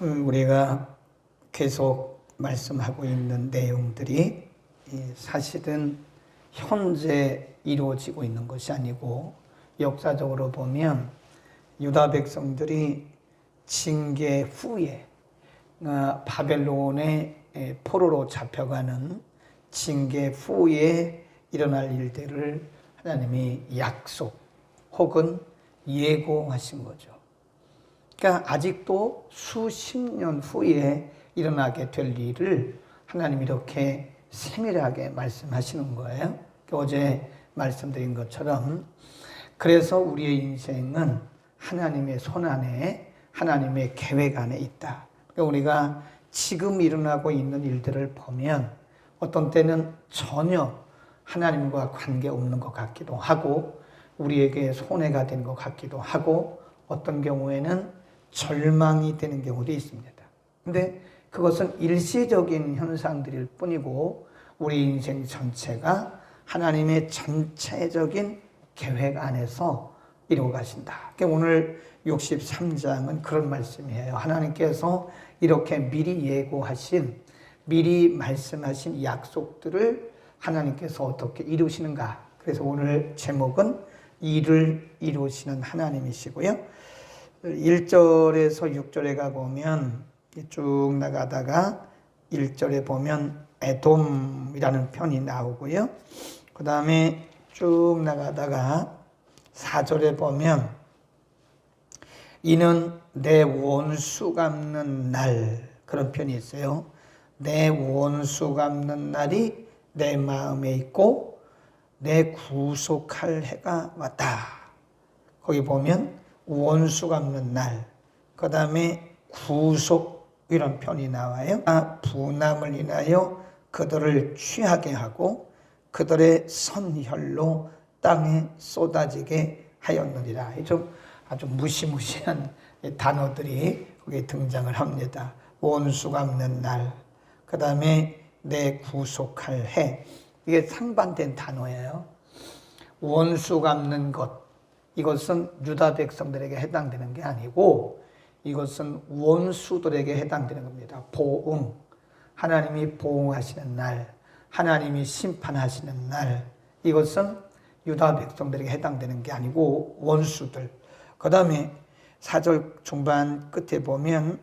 우리가 계속 말씀하고 있는 내용들이 사실은 현재 이루어지고 있는 것이 아니고 역사적으로 보면 유다 백성들이 징계 후에 바벨론의 포로로 잡혀가는 징계 후에 일어날 일들을 하나님이 약속 혹은 예고하신 거죠. 그러니까 아직도 수십 년 후에 일어나게 될 일을 하나님이 이렇게 세밀하게 말씀하시는 거예요. 어제 말씀드린 것처럼 그래서 우리의 인생은 하나님의 손 안에 하나님의 계획 안에 있다. 그러니까 우리가 지금 일어나고 있는 일들을 보면 어떤 때는 전혀 하나님과 관계없는 것 같기도 하고 우리에게 손해가 되는 것 같기도 하고 어떤 경우에는 절망이 되는 경우도 있습니다. 근데 그것은 일시적인 현상들일 뿐이고 우리 인생 전체가 하나님의 전체적인 계획 안에서 이루어 가신다. 그러니까 오늘 63장은 그런 말씀이에요. 하나님께서 이렇게 미리 예고하신, 미리 말씀하신 약속들을 하나님께서 어떻게 이루시는가. 그래서 오늘 제목은 일을 이루시는 하나님이시고요. 1절에서 6절에 가보면 쭉 나가다가 1절에 보면 에돔이라는 편이 나오고요. 그 다음에 쭉 나가다가 4절에 보면 이는 내 원수 갚는 날, 그런 편이 있어요. 내 원수 갚는 날이 내 마음에 있고 내 구속할 해가 왔다. 거기 보면 원수 갚는 날, 그 다음에 구속, 이런 편이 나와요. 분함을 인하여 그들을 취하게 하고 그들의 선혈로 땅에 쏟아지게 하였느니라. 좀 아주 무시무시한 단어들이 거기에 등장을 합니다. 원수 갚는 날, 그 다음에 내 구속할 해. 이게 상반된 단어예요. 원수 갚는 것, 이것은 유다 백성들에게 해당되는 게 아니고 이것은 원수들에게 해당되는 겁니다. 보응, 하나님이 보응하시는 날, 하나님이 심판하시는 날, 이것은 유다 백성들에게 해당되는 게 아니고 원수들. 그 다음에 4절 중반 끝에 보면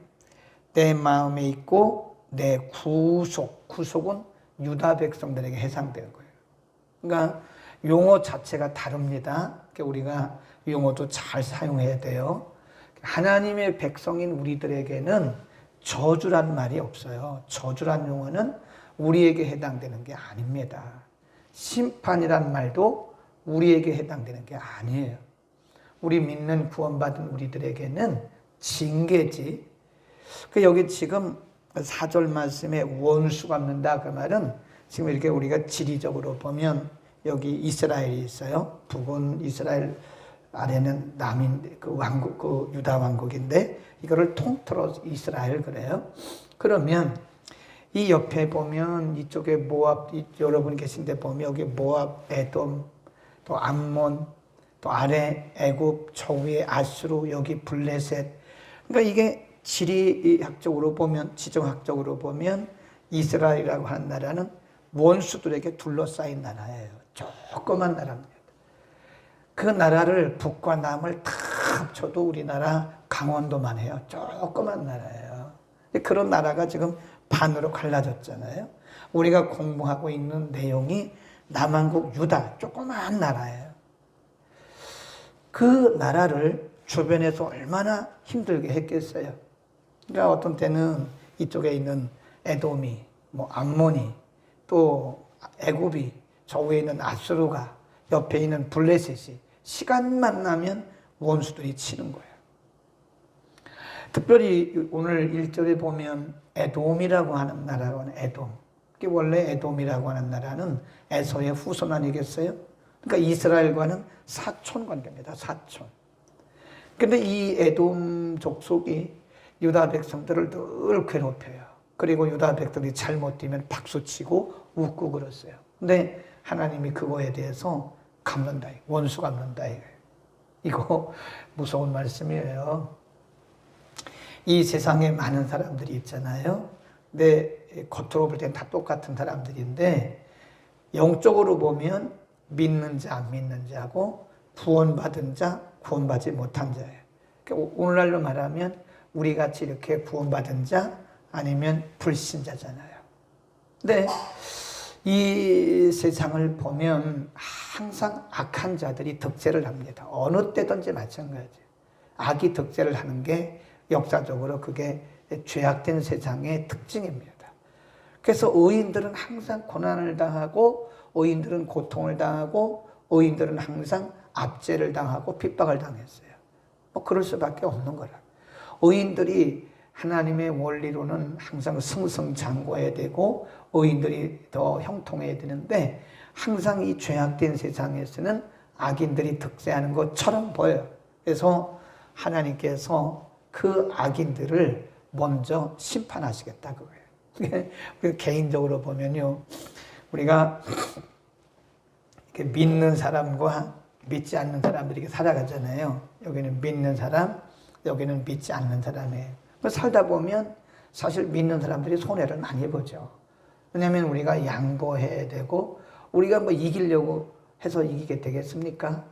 내 마음에 있고 내 구속은 유다 백성들에게 해당되는 거예요. 그러니까 용어 자체가 다릅니다. 그러니까 우리가 용어도 잘 사용해야 돼요. 하나님의 백성인 우리들에게는 저주란 말이 없어요. 저주란 용어는 우리에게 해당되는 게 아닙니다. 심판이란 말도 우리에게 해당되는 게 아니에요. 우리 믿는 구원받은 우리들에게는 징계지. 여기 지금 4절 말씀에 원수 갚는다 그 말은 지금 이렇게 우리가 지리적으로 보면 여기 이스라엘이 있어요. 북은 이스라엘, 아래는 남인 그 왕국, 그 유다 왕국인데 이거를 통틀어 이스라엘 그래요. 그러면 이 옆에 보면 이쪽에 모압, 여러분 계신데 보면 여기 모압, 에돔, 또 암몬, 또 아래 애굽, 저 위에 아수르, 여기 블레셋. 그러니까 이게 지리학적으로 보면, 지정학적으로 보면 이스라엘이라고 하는 나라는 원수들에게 둘러싸인 나라예요. 조그만 나라입니다. 그 나라를 북과 남을 다 합쳐도 우리나라 강원도만 해요. 조그만 나라예요. 그런 나라가 지금 반으로 갈라졌잖아요. 우리가 공부하고 있는 내용이 남한국 유다, 조그만 나라예요. 그 나라를 주변에서 얼마나 힘들게 했겠어요. 그러니까 어떤 때는 이쪽에 있는 에돔이, 암몬이, 또 애굽이, 저 위에 있는 아수르가, 옆에 있는 블레셋이 시간만 나면 원수들이 치는 거예요. 특별히 오늘 1절에 보면 에돔이라고 하는 나라가 에돔. 원래 에돔이라고 하는 나라는 에서의 후손 아니겠어요? 그러니까 이스라엘과는 사촌 관계입니다. 사촌. 그런데 이 에돔 족속이 유다 백성들을 늘 괴롭혀요. 그리고 유다 백성들이 잘못 뛰면 박수치고 웃고 그랬어요. 근데 하나님이 그거에 대해서 갚는다. 원수 갚는다. 이거 무서운 말씀이에요. 이 세상에 많은 사람들이 있잖아요. 근데 겉으로 볼 땐 다 똑같은 사람들인데 영적으로 보면 믿는 자, 안 믿는 자하고 구원받은 자, 구원받지 못한 자예요. 그러니까 오늘날로 말하면 우리 같이 이렇게 구원받은 자 아니면 불신자잖아요. 근데 이 세상을 보면 항상 악한 자들이 득세를 합니다. 어느 때든지 마찬가지예요. 악이 득세를 하는 게 역사적으로 그게 죄악된 세상의 특징입니다. 그래서 의인들은 항상 고난을 당하고 의인들은 고통을 당하고 의인들은 항상 압제를 당하고 핍박을 당했어요. 뭐 그럴 수밖에 없는 거라. 의인들이 하나님의 원리로는 항상 승승장구해야 되고 의인들이 더 형통해야 되는데 항상 이 죄악된 세상에서는 악인들이 득세하는 것처럼 보여요. 그래서 하나님께서 그 악인들을 먼저 심판하시겠다 그거예요. 개인적으로 보면요, 우리가 이렇게 믿는 사람과 믿지 않는 사람들이 살아가잖아요. 여기는 믿는 사람, 여기는 믿지 않는 사람이에요. 살다 보면 사실 믿는 사람들이 손해를 많이 보죠. 왜냐하면 우리가 양보해야 되고 우리가 뭐 이기려고 해서 이기게 되겠습니까?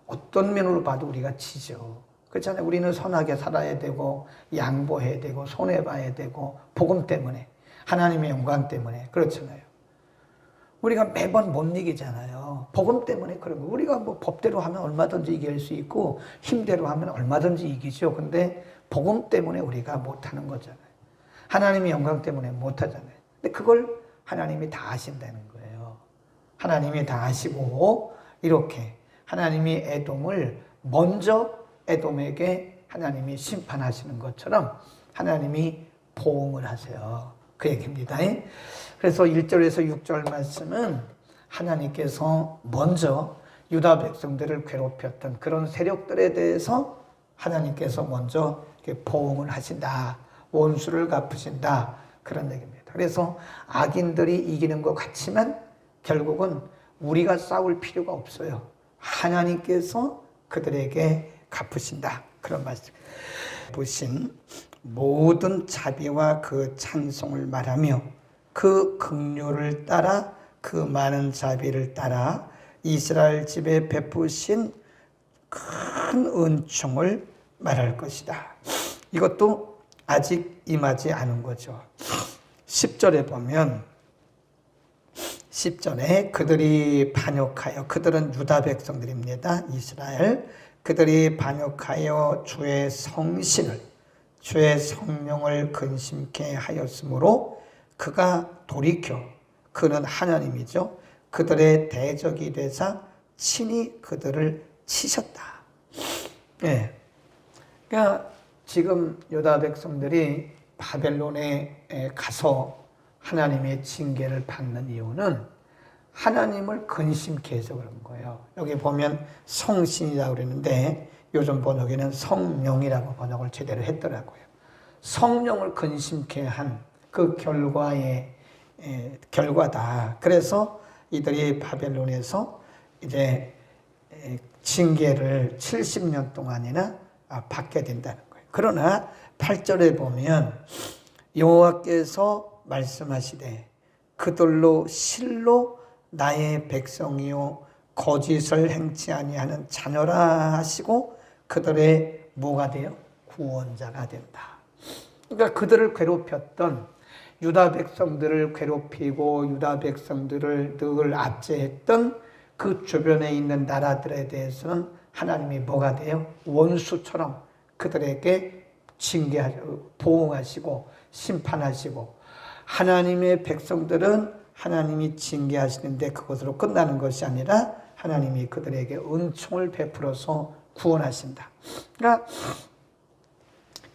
어떤 면으로 봐도 우리가 지죠. 그렇잖아요. 우리는 선하게 살아야 되고 양보해야 되고 손해봐야 되고 복음 때문에 하나님의 영광 때문에 그렇잖아요. 우리가 매번 못 이기잖아요. 복음 때문에 그런 거. 우리가 뭐 법대로 하면 얼마든지 이길 수 있고 힘대로 하면 얼마든지 이기죠. 근데 복음 때문에 우리가 못하는 거잖아요. 하나님의 영광 때문에 못하잖아요. 근데 그걸 하나님이 다 하신다는 거예요. 하나님이 다 하시고 이렇게 하나님이 에돔을 먼저 에돔에게 하나님이 심판하시는 것처럼 하나님이 보응을 하세요. 그 얘기입니다. 그래서 1절에서 6절 말씀은 하나님께서 먼저 유다 백성들을 괴롭혔던 그런 세력들에 대해서 하나님께서 먼저 보응을 하신다. 원수를 갚으신다. 그런 얘기입니다. 그래서 악인들이 이기는 것 같지만 결국은 우리가 싸울 필요가 없어요. 하나님께서 그들에게 갚으신다. 그런 말씀. 보신 모든 자비와 그 찬송을 말하며 그 긍휼을 따라 그 많은 자비를 따라 이스라엘 집에 베푸신 큰 은총을 말할 것이다. 이것도 아직 임하지 않은 거죠. 10절에 보면 10절에 그들이 반역하여, 그들은 유다 백성들입니다. 이스라엘. 그들이 반역하여 주의 성신을, 주의 성령을 근심케 하였으므로 그가 돌이켜, 그는 하나님이죠, 그들의 대적이 되사 친히 그들을 치셨다. 예. 그러니까 지금 유다 백성들이 바벨론에 가서 하나님의 징계를 받는 이유는 하나님을 근심케 해서 그런 거예요. 여기 보면 성신이라고 그러는데 요즘 번역에는 성령이라고 번역을 제대로 했더라고요. 성령을 근심케 한 그 결과다. 그래서 이들이 바벨론에서 이제 징계를 70년 동안이나 받게 된다는 거예요. 그러나 8절에 보면 여호와께서 말씀하시되 그들로 실로 나의 백성이요 거짓을 행치 아니하는 자녀라 하시고 그들의 뭐가 돼요? 구원자가 된다. 그러니까 그들을 괴롭혔던 유다 백성들을 괴롭히고 유다 백성들을 늘 압제했던 그 주변에 있는 나라들에 대해서는 하나님이 뭐가 돼요? 원수처럼 그들에게 징계하시고 보응하시고 심판하시고, 하나님의 백성들은 하나님이 징계하시는데 그것으로 끝나는 것이 아니라 하나님이 그들에게 은총을 베풀어서 구원하신다. 그러니까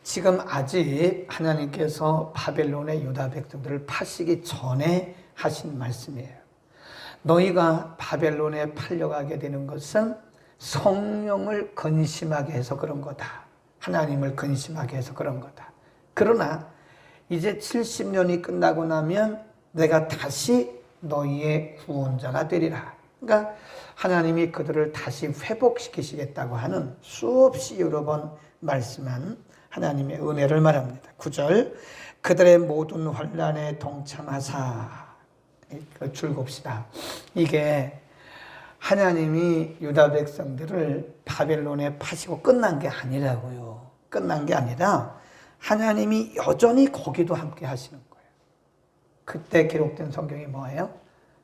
지금 아직 하나님께서 바벨론의 유다 백성들을 파시기 전에 하신 말씀이에요. 너희가 바벨론에 팔려가게 되는 것은 성령을 근심하게 해서 그런 거다. 하나님을 근심하게 해서 그런 거다. 그러나 이제 70년이 끝나고 나면 내가 다시 너희의 구원자가 되리라. 그러니까 하나님이 그들을 다시 회복시키시겠다고 하는 수없이 여러 번 말씀한 하나님의 은혜를 말합니다. 9절 그들의 모든 환난에 동참하사. 줄곱시다. 이게 하나님이 유다 백성들을 바벨론에 파시고 끝난 게 아니라고요. 끝난 게 아니라 하나님이 여전히 거기도 함께 하시는 거예요. 그때 기록된 성경이 뭐예요?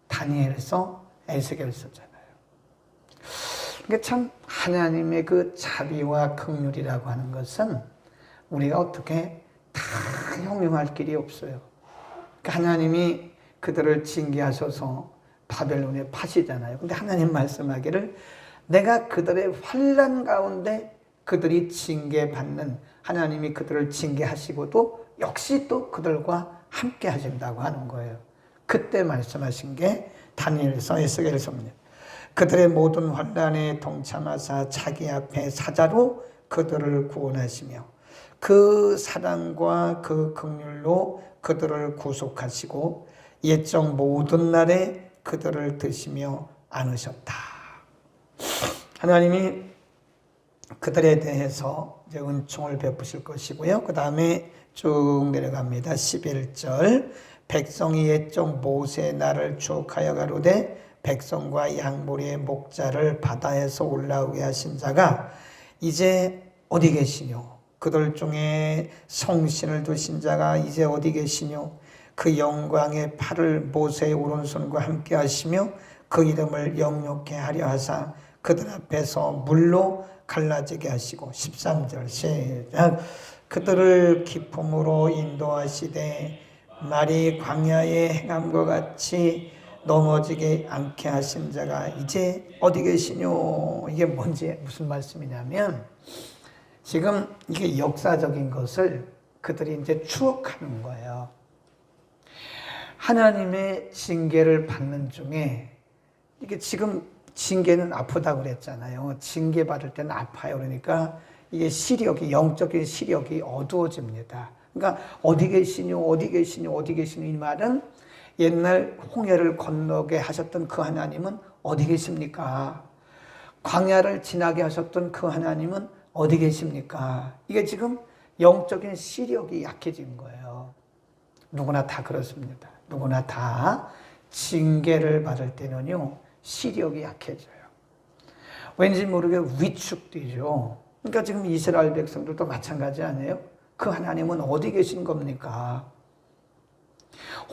다니엘서 에스겔서잖아요. 그러니까 참 하나님의 그 자비와 긍휼이라고 하는 것은 우리가 어떻게 다 형용할 길이 없어요. 그러니까 하나님이 그들을 징계하셔서 바벨론에 파시잖아요. 근데 하나님 말씀하기를 내가 그들의 환난 가운데 그들이 징계받는, 하나님이 그들을 징계하시고도 역시 또 그들과 함께 하신다고 하는 거예요. 그때 말씀하신 게 다니엘서 에스겔서입니다. 그들의 모든 환난에 동참하사 자기 앞에 사자로 그들을 구원하시며 그 사랑과 그 긍휼로 그들을 구속하시고 옛적 모든 날에 그들을 드시며 안으셨다. 하나님이 그들에 대해서 이제 은총을 베푸실 것이고요. 그 다음에 쭉 내려갑니다. 11절 백성이 옛적 모세의 날을 추억하여 가로되 백성과 양무리의 목자를 바다에서 올라오게 하신 자가 이제 어디 계시뇨? 그들 중에 성신을 두신 자가 이제 어디 계시뇨? 그 영광의 팔을 모세의 오른손과 함께 하시며 그 이름을 영록케 하려 하사 그들 앞에서 물로 갈라지게 하시고 13절 시작 그들을 기품으로 인도하시되 말이 광야에 행함과 같이 넘어지게 않게 하신 자가 이제 어디 계시뇨? 이게 뭔지 무슨 말씀이냐면 지금 이게 역사적인 것을 그들이 이제 추억하는 거예요. 하나님의 징계를 받는 중에 이게 지금 징계는 아프다고 그랬잖아요. 징계 받을 때는 아파요. 그러니까 이게 시력이, 영적인 시력이 어두워집니다. 그러니까 어디 계시뇨, 어디 계시뇨, 어디 계시뇨 이 말은 옛날 홍해를 건너게 하셨던 그 하나님은 어디 계십니까? 광야를 지나게 하셨던 그 하나님은 어디 계십니까? 이게 지금 영적인 시력이 약해진 거예요. 누구나 다 그렇습니다. 누구나 다 징계를 받을 때는요, 시력이 약해져요. 왠지 모르게 위축되죠. 그러니까 지금 이스라엘 백성들도 마찬가지 아니에요? 그 하나님은 어디 계신 겁니까?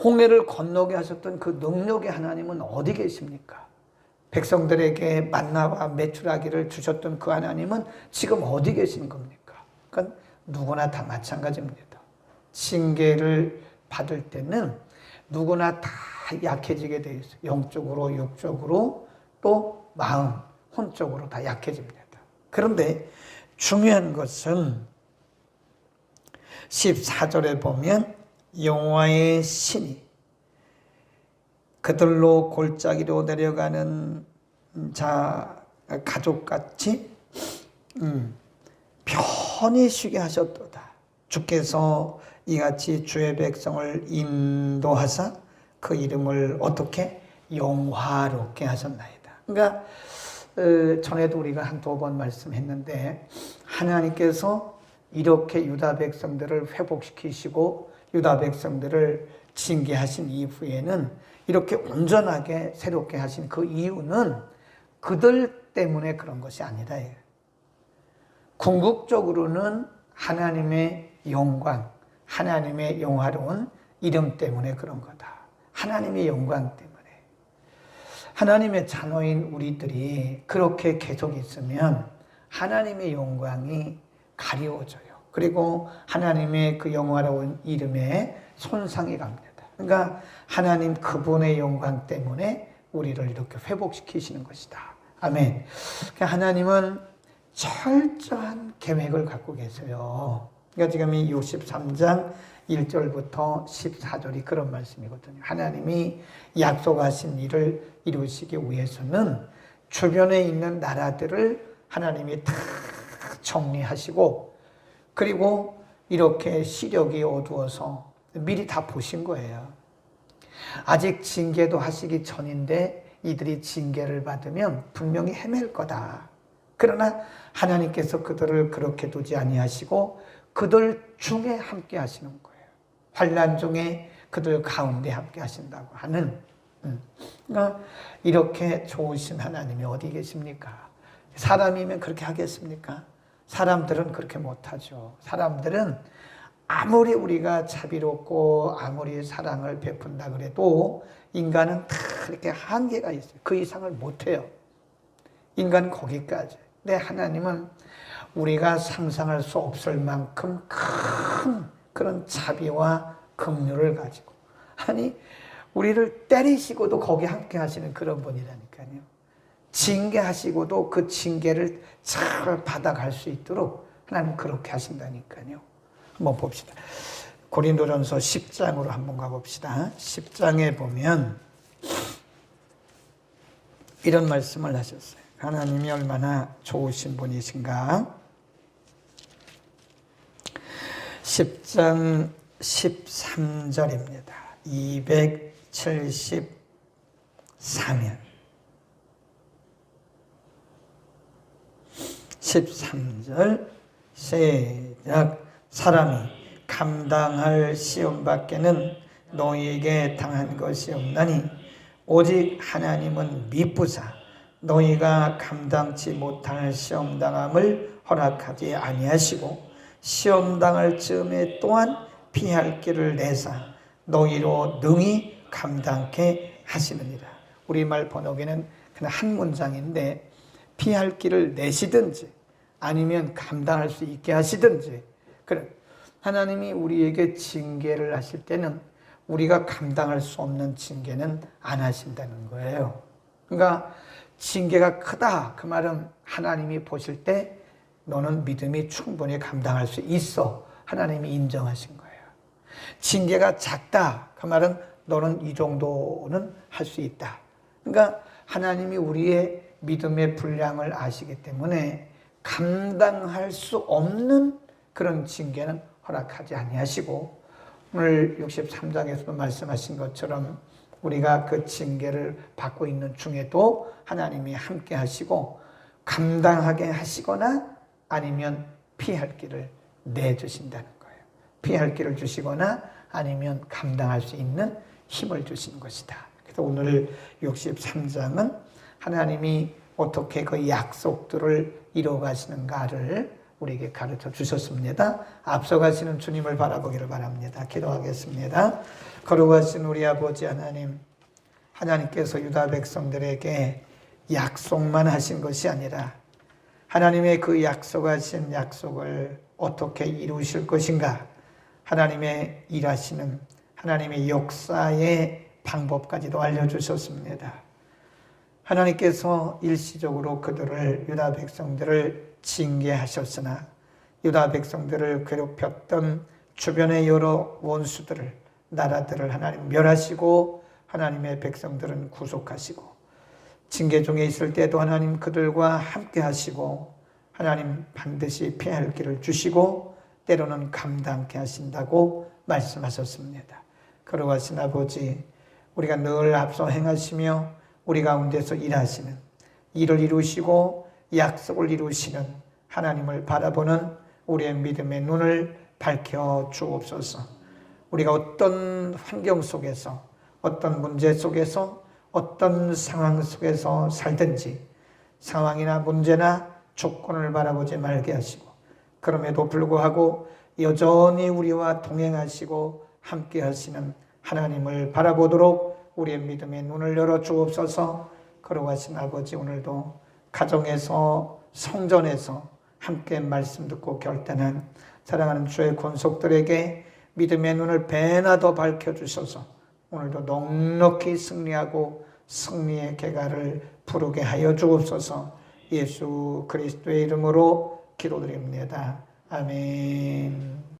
홍해를 건너게 하셨던 그 능력의 하나님은 어디 계십니까? 백성들에게 만나와 메추라기를 주셨던 그 하나님은 지금 어디 계신 겁니까? 그러니까 누구나 다 마찬가지입니다. 징계를 받을 때는 누구나 다 약해지게 되어 있어요. 영적으로, 육적으로, 또 마음, 혼적으로 다 약해집니다. 그런데 중요한 것은 14절에 보면 여호와의 신이 그들로 골짜기로 내려가는 자 가족같이 편히 쉬게 하셨도다. 주께서 이같이 주의 백성을 인도하사 그 이름을 어떻게 영화롭게 하셨나이다. 그러니까 전에도 우리가 한두 번 말씀했는데 하나님께서 이렇게 유다 백성들을 회복시키시고 유다 백성들을 징계하신 이후에는 이렇게 온전하게 새롭게 하신 그 이유는 그들 때문에 그런 것이 아니라 궁극적으로는 하나님의 영광, 하나님의 영화로운 이름 때문에 그런 거다. 하나님의 영광 때문에. 하나님의 자녀인 우리들이 그렇게 계속 있으면 하나님의 영광이 가리워져요. 그리고 하나님의 그 영화로운 이름에 손상이 갑니다. 그러니까 하나님 그분의 영광 때문에 우리를 이렇게 회복시키시는 것이다. 아멘. 그러니까 하나님은 철저한 계획을 갖고 계세요. 그러니까 지금 이 63장 1절부터 14절이 그런 말씀이거든요. 하나님이 약속하신 일을 이루시기 위해서는 주변에 있는 나라들을 하나님이 다 정리하시고 그리고 이렇게 시력이 어두워서 미리 다 보신 거예요. 아직 징계도 하시기 전인데 이들이 징계를 받으면 분명히 헤맬 거다. 그러나 하나님께서 그들을 그렇게 두지 아니하시고 그들 중에 함께 하시는 거예요. 환난 중에 그들 가운데 함께 하신다고 하는, 그러니까 이렇게 좋으신 하나님이 어디 계십니까? 사람이면 그렇게 하겠습니까? 사람들은 그렇게 못하죠. 사람들은 아무리 우리가 자비롭고 아무리 사랑을 베푼다 그래도 인간은 다 이렇게 한계가 있어요. 그 이상을 못해요. 인간은 거기까지. 근데 하나님은 우리가 상상할 수 없을 만큼 큰 그런 자비와 긍휼을 가지고, 아니 우리를 때리시고도 거기 함께 하시는 그런 분이라니까요. 징계하시고도 그 징계를 잘 받아갈 수 있도록 하나님 그렇게 하신다니까요. 한번 봅시다. 고린도전서 10장으로 한번 가봅시다. 10장에 보면 이런 말씀을 하셨어요. 하나님이 얼마나 좋으신 분이신가. 10장 13절입니다. 274면 13절 시작. 사람이 감당할 시험밖에는 너희에게 당한 것이 없나니 오직 하나님은 미쁘사 너희가 감당치 못할 시험당함을 허락하지 아니하시고 시험당할 즈음에 또한 피할 길을 내사 너희로 능히 감당케 하시느니라. 우리말 번역에는 그냥 한 문장인데 피할 길을 내시든지 아니면 감당할 수 있게 하시든지, 그래 하나님이 우리에게 징계를 하실 때는 우리가 감당할 수 없는 징계는 안 하신다는 거예요. 그러니까 징계가 크다 그 말은 하나님이 보실 때 너는 믿음이 충분히 감당할 수 있어 하나님이 인정하신 거예요. 징계가 작다 그 말은 너는 이 정도는 할 수 있다. 그러니까 하나님이 우리의 믿음의 분량을 아시기 때문에 감당할 수 없는 그런 징계는 허락하지 아니하시고, 오늘 63장에서도 말씀하신 것처럼 우리가 그 징계를 받고 있는 중에도 하나님이 함께 하시고 감당하게 하시거나 아니면 피할 길을 내주신다는 거예요. 피할 길을 주시거나 아니면 감당할 수 있는 힘을 주신 것이다. 그래서 오늘 63장은 하나님이 어떻게 그 약속들을 이루어가시는가를 우리에게 가르쳐 주셨습니다. 앞서가시는 주님을 바라보기를 바랍니다. 기도하겠습니다. 거룩하신 우리 아버지 하나님, 하나님께서 유다 백성들에게 약속만 하신 것이 아니라 하나님의 그 약속하신 약속을 어떻게 이루실 것인가, 하나님의 일하시는 하나님의 역사의 방법까지도 알려주셨습니다. 하나님께서 일시적으로 그들을, 유다 백성들을 징계하셨으나 유다 백성들을 괴롭혔던 주변의 여러 원수들을, 나라들을 하나님 멸하시고 하나님의 백성들은 구속하시고, 징계 중에 있을 때도 하나님 그들과 함께 하시고 하나님 반드시 피할 길을 주시고 때로는 감당케 하신다고 말씀하셨습니다. 거룩하신 아버지, 우리가 늘 앞서 행하시며 우리 가운데서 일하시는, 일을 이루시고 약속을 이루시는 하나님을 바라보는 우리의 믿음의 눈을 밝혀 주옵소서. 우리가 어떤 환경 속에서, 어떤 문제 속에서, 어떤 상황 속에서 살든지 상황이나 문제나 조건을 바라보지 말게 하시고, 그럼에도 불구하고 여전히 우리와 동행하시고 함께 하시는 하나님을 바라보도록 우리의 믿음의 눈을 열어 주옵소서. 거룩하신 아버지, 오늘도 가정에서, 성전에서 함께 말씀 듣고 결단한 사랑하는 주의 권속들에게 믿음의 눈을 배나 더 밝혀주셔서 오늘도 넉넉히 승리하고 승리의 계가를 부르게 하여 주옵소서. 예수 그리스도의 이름으로 기도드립니다. 아멘.